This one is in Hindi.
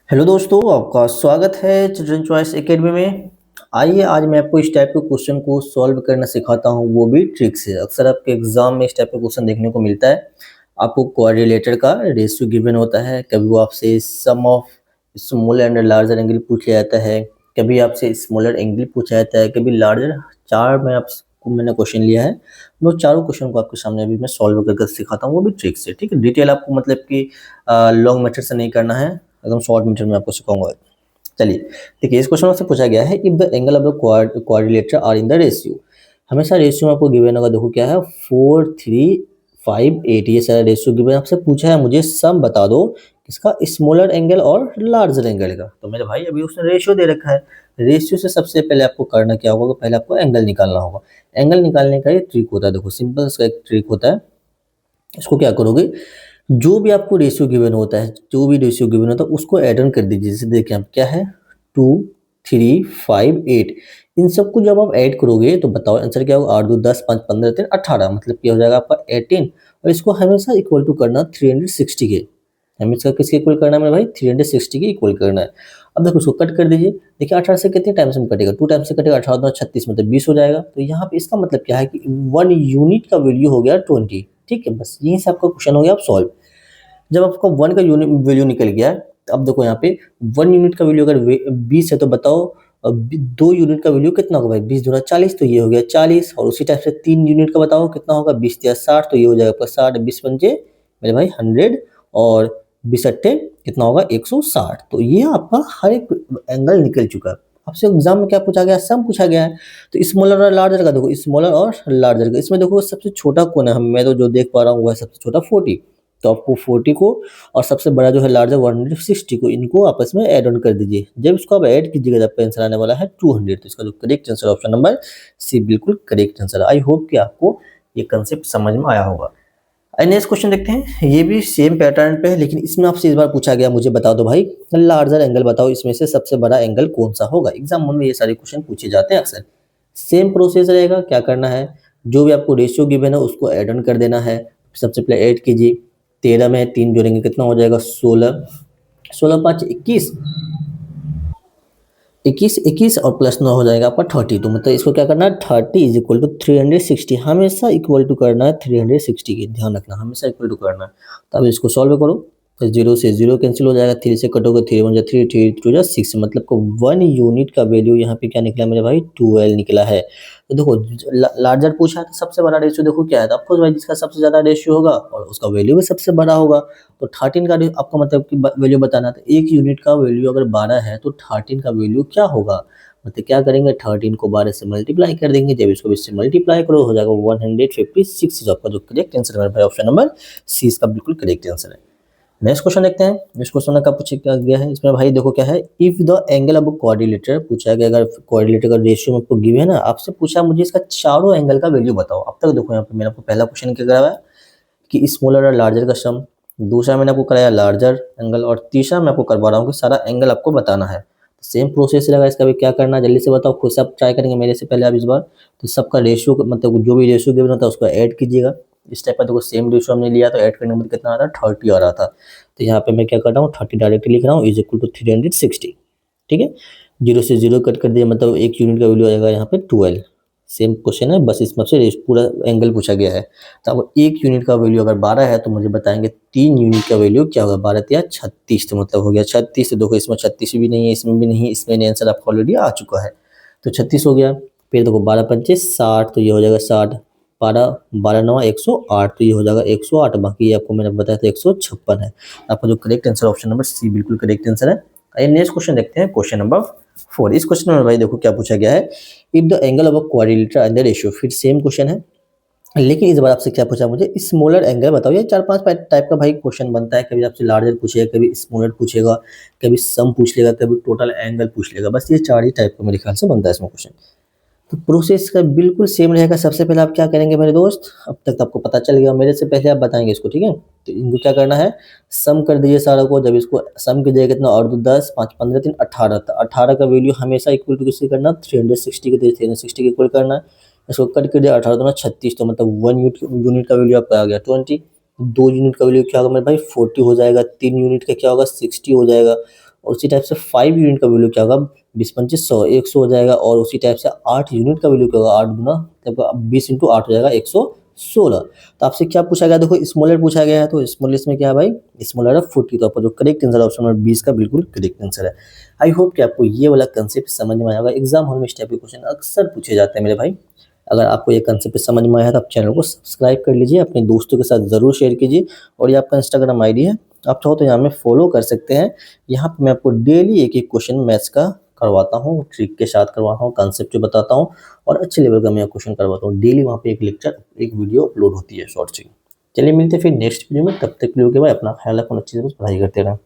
हेलो दोस्तों, आपका स्वागत है चिल्ड्रन चॉइस एकेडमी में। आइए आज मैं आपको इस टाइप के क्वेश्चन को सॉल्व करना सिखाता हूँ, वो भी ट्रिक से। अक्सर आपके एग्जाम में इस टाइप का क्वेश्चन देखने को मिलता है। आपको कोरिलेटर का रेशियो गिवन होता है, कभी वो आपसे sum of smaller and larger angle पूछ लिया जाता है, कभी आपसे स्मॉलर एंगल पूछा जाता है, कभी लार्जर। चार में आपको मैंने क्वेश्चन लिया है, वो चारों क्वेश्चन को आपके सामने अभी मैं सॉल्व करके सिखाता हूँ, वो भी ट्रिक से। ठीक है, डिटेल आपको मतलब कि लॉन्ग मेथड से नहीं करना है, एकदम शॉर्ट मीटर में आपको सिखाऊंगा। चलिए देखिए, इस क्वेश्चन में से पूछा गया है if the angle of the quadrilateral are in the ratio. हमेशा रेशियो में आपको गिवन होगा, देखो क्या है, 4 3 5 8। ये सारा रेशियो गिवन आपसे पूछा है, मुझे सम बता दो किसका, स्मॉलर एंगल और लार्जर एंगल का। तो मेरे भाई अभी उसने रेशियो दे रखा है, रेशियो से सबसे पहले आपको करना क्या होगा, पहले आपको एंगल निकालना होगा। एंगल निकालने का ये ट्रिक होता है, देखो सिंपल सा एक ट्रिक होता है। इसको क्या करोगे, जो भी आपको रेशियो गिवन होता है, जो भी रेशियो गिवन होता है उसको ऐड ऑन कर दीजिए। जैसे देखिए आप क्या है, 2 3 5 8। इन सबको जब आप ऐड करोगे तो बताओ आंसर क्या होगा। 8 2 10 5 15 3 18, मतलब क्या हो जाएगा आपका 18। और इसको हमेशा इक्वल टू करना 360 के। हमें इसका किसके इक्वल करना है मेरे भाई, 360 के इक्वल करना है। अब देखो उसको कट कर दीजिए। देखिए 18 से कितने टाइम्स में कटेगा, 2 टाइम्स से कटेगा। 18 2 36, मतलब 20 हो जाएगा। तो यहाँ पे इसका मतलब क्या है कि 1 यूनिट का वैल्यू हो गया 20। ठीक है, बस यहीं से आपका क्वेश्चन हो गया आप सॉल्व। जब आपका 1 का यूनिट वैल्यू निकल गया, अब देखो यहाँ पे 1 यूनिट का वैल्यू अगर 20 है तो बताओ अब 2 यूनिट का वैल्यू कितना होगा भाई, 20 दूना 40, तो ये हो गया 40। और उसी टाइप से 3 यूनिट का बताओ कितना होगा, 20 या 60, तो ये हो जाएगा आपका 60। 20 पंजे मेरे भाई 100, और 20 अट्ठे कितना होगा 160। तो ये आपका हर एक एंगल निकल चुका है। आपसे एग्जाम में क्या पूछा गया, सम पूछा गया है। तो स्मॉलर और लार्जर का देखो, स्मॉलर और लार्जर का, इसमें देखो सबसे छोटा कौन है, मैं तो जो देख पा रहा हूँ वो है सबसे छोटा 40। तो आपको 40 को और सबसे बड़ा जो है लार्जर 160 को, इनको आपस में ऐड ऑन कर दीजिए। जब इसको आप ऐड कीजिएगा आपका आंसर आने वाला है 200। तो इसका जो correct answer option number C बिल्कुल करेक्ट आंसर। आई होप कि आपको ये कंसेप्ट समझ में आया होगा। नेक्स्ट क्वेश्चन देखते हैं, ये भी सेम पैटर्न पे है, लेकिन इसमें आपसे इस बार पूछा गया, मुझे बता दो भाई लार्जर एंगल बताओ, इसमें से सबसे बड़ा एंगल कौन सा होगा। एग्जाम में ये सारे क्वेश्चन पूछे जाते हैं अक्सर। सेम प्रोसेस रहेगा, क्या करना है, जो भी आपको रेशियो गिवन है उसको ऐड ऑन कर देना है। सबसे पहले ऐड कीजिए, 13 में 3 जोड़ेंगे कितना हो जाएगा 16, 16 5 21, 21 21 और प्लस 9 हो जाएगा आपका 30। तो मतलब इसको क्या करना है, 30 इज इक्वल टू 360। हमेशा इक्वल टू करना है 360 की, ध्यान रखना हमेशा इक्वल टू करना है। तो अब इसको सॉल्व करो, तो 0 से 0 कैंसिल हो जाएगा, 3 से कटोगे 3 1 3 3 2 6, मतलब को 1 यूनिट का वैल्यू यहाँ पे क्या निकला मेरे भाई, 12 निकला है। तो देखो लार्जर पूछा है तो सबसे बड़ा रेशियो देखो क्या है, तो आपको भाई जिसका सबसे ज्यादा रेशियो होगा और उसका वैल्यू भी सबसे बड़ा होगा। तो 13 का आपका मतलब कि वैल्यू बताना था, एक यूनिट का वैल्यू अगर 12 है तो 13 का वैल्यू क्या होगा। मतलब क्या करेंगे, 13 को 12 से मल्टीप्लाई कर देंगे। जब इसको इससे मल्टीप्लाई करो हो जाएगा 156। आपका जो करेक्ट आंसर है भाई ऑप्शन नंबर सी, इसका बिल्कुल करेक्ट आंसर है। नेक्स्ट क्वेश्चन देखते हैं। इस क्वेश्चन का पूछा गया है, इसमें भाई देखो क्या है, if the angle of quadrilateral पूछा गया, अगर क्वाड्रिलेटर का रेशियो में आपको गिवन है ना, आपसे पूछा मुझे इसका चारों एंगल का वैल्यू बताओ। अब तक देखो यहाँ पे मैंने आपको पहला क्वेश्चन क्या कराया है कि स्मॉलर और लार्जर का सम, दूसरा मैंने आपको कराया लार्जर एंगल, और तीसरा मैं आपको करवा रहा हूँ कि सारा एंगल आपको बताना है। सेम प्रोसेस रहेगा, इसका भी क्या करना है जल्दी से बताओ, खुद से आप ट्राई करेंगे मेरे से पहले आप इस बार। तो सबका रेशियो मतलब जो भी रेशियो गिवन होता है उसको ऐड कीजिएगा। इस टाइप का देखो सेम रेशियो हमने लिया तो ऐड करने में कितना आ रहा है 30 आ रहा था। तो यहाँ पे मैं क्या कर रहा हूँ 30 डायरेक्टली लिख रहा हूँ इज इक्वल टू 360। ठीक है, 0 से 0 कट कर दिया, मतलब एक यूनिट का वैल्यू आएगा यहाँ पे 12। सेम क्वेश्चन है, बस इसमें से पूरा एंगल पूछा गया है। तो अब एक यूनिट का वैल्यू अगर 12 है तो मुझे बताएंगे 3 यूनिट का वैल्यू क्या होगा, 12 या 36, तो मतलब हो गया 36। तो देखो इसमें 36 भी नहीं है, इसमें भी नहीं है, इसमें आंसर आपका ऑलरेडी आ चुका है। तो 36 हो गया। फिर देखो 12 पंचे 60, तो ये हो जाएगा 60। 12 12 9 108, तो ये हो जाएगा 108। बाकी ये आपको मैंने बताया था 156 है। आपका जो correct answer option number C बिल्कुल करेक्ट आंसर है। आइए नेक्स्ट क्वेश्चन देखते हैं, क्वेश्चन नंबर 4। इस क्वेश्चन में भाई देखो क्या पूछा गया है, if the angle of a quadrilateral and the ratio, फिर सेम क्वेश्चन है, लेकिन इस बार आपसे क्या पूछा मुझे, स्मॉलर एंगल बताओ। ये 4 5 टाइप का भाई क्वेश्चन बनता है, कभी आपसे लार्जर पूछेगा, कभी स्मॉलर पूछेगा, कभी सम पूछ लेगा, कभी टोटल एंगल पूछ लेगा। बस ये 4 ही टाइप का मेरे ख्याल से बनता है इसमें क्वेश्चन। तो प्रोसेस का बिल्कुल सेम रहेगा। सबसे पहले आप क्या करेंगे मेरे दोस्त, अब तक तो आपको पता चल गया, मेरे से पहले आप बताएंगे इसको, ठीक है। तो इनको क्या करना है, सम कर दीजिए सारा को। जब इसको सम कीजिएगा कितना, और 2 10 5 15 3 18, तो 18 का वैल्यू हमेशा इक्वल टू किससे करना, 360 के, 360 के इक्वल करना है। इसको कट कर दिया, 18 दूना 36, तो मतलब 1 यूनिट का वैल्यू आपका आ गया 20। 2 यूनिट का वैल्यू क्या होगा मेरे भाई 40 हो जाएगा। 3 यूनिट का क्या होगा 60 हो जाएगा। और उसी टाइप से 5 यूनिट का वैल्यू क्या होगा, 20 25 100 100 हो जाएगा। और उसी टाइप से 8 यूनिट का वैल्यू क्या होगा, 8 गुना तब 20 इंटू 8 हो जाएगा 116। तो आपसे क्या पूछा गया, देखो स्मॉलर पूछा गया है, तो स्मॉलेस्ट में क्या है भाई, स्मॉलर है 40। तो आपका जो करेक्ट आंसर ऑप्शन नंबर 20 का बिल्कुल करेक्ट आंसर है। आई होप कि आपको ये वाला कंसेप्ट समझ में आया होगा। एग्जाम हॉल में इस टाइप के क्वेश्चन अक्सर पूछे जाते हैं मेरे भाई। अगर आपको ये कंसेप्ट समझ में आया तो आप चैनल को सब्सक्राइब कर लीजिए, अपने दोस्तों के साथ ज़रूर शेयर कीजिए। और ये आपका इंस्टाग्राम आईडी है, आप चाहो तो यहाँ में फॉलो कर सकते हैं। यहाँ पे मैं आपको डेली एक एक क्वेश्चन मैथ्स का करवाता हूँ, ट्रिक के साथ करवाता हूँ, कंसेप्ट जो बताता हूँ, और अच्छे लेवल का मैं क्वेश्चन करवाता हूँ। डेली वहाँ पे एक लेक्चर, एक वीडियो अपलोड होती है शॉर्ट सी। चलिए मिलते हैं फिर नेक्स्ट वीडियो में, तब तक के लिए भाई अपना ख्याल रखो, अच्छी से बस पढ़ाई करते रहें।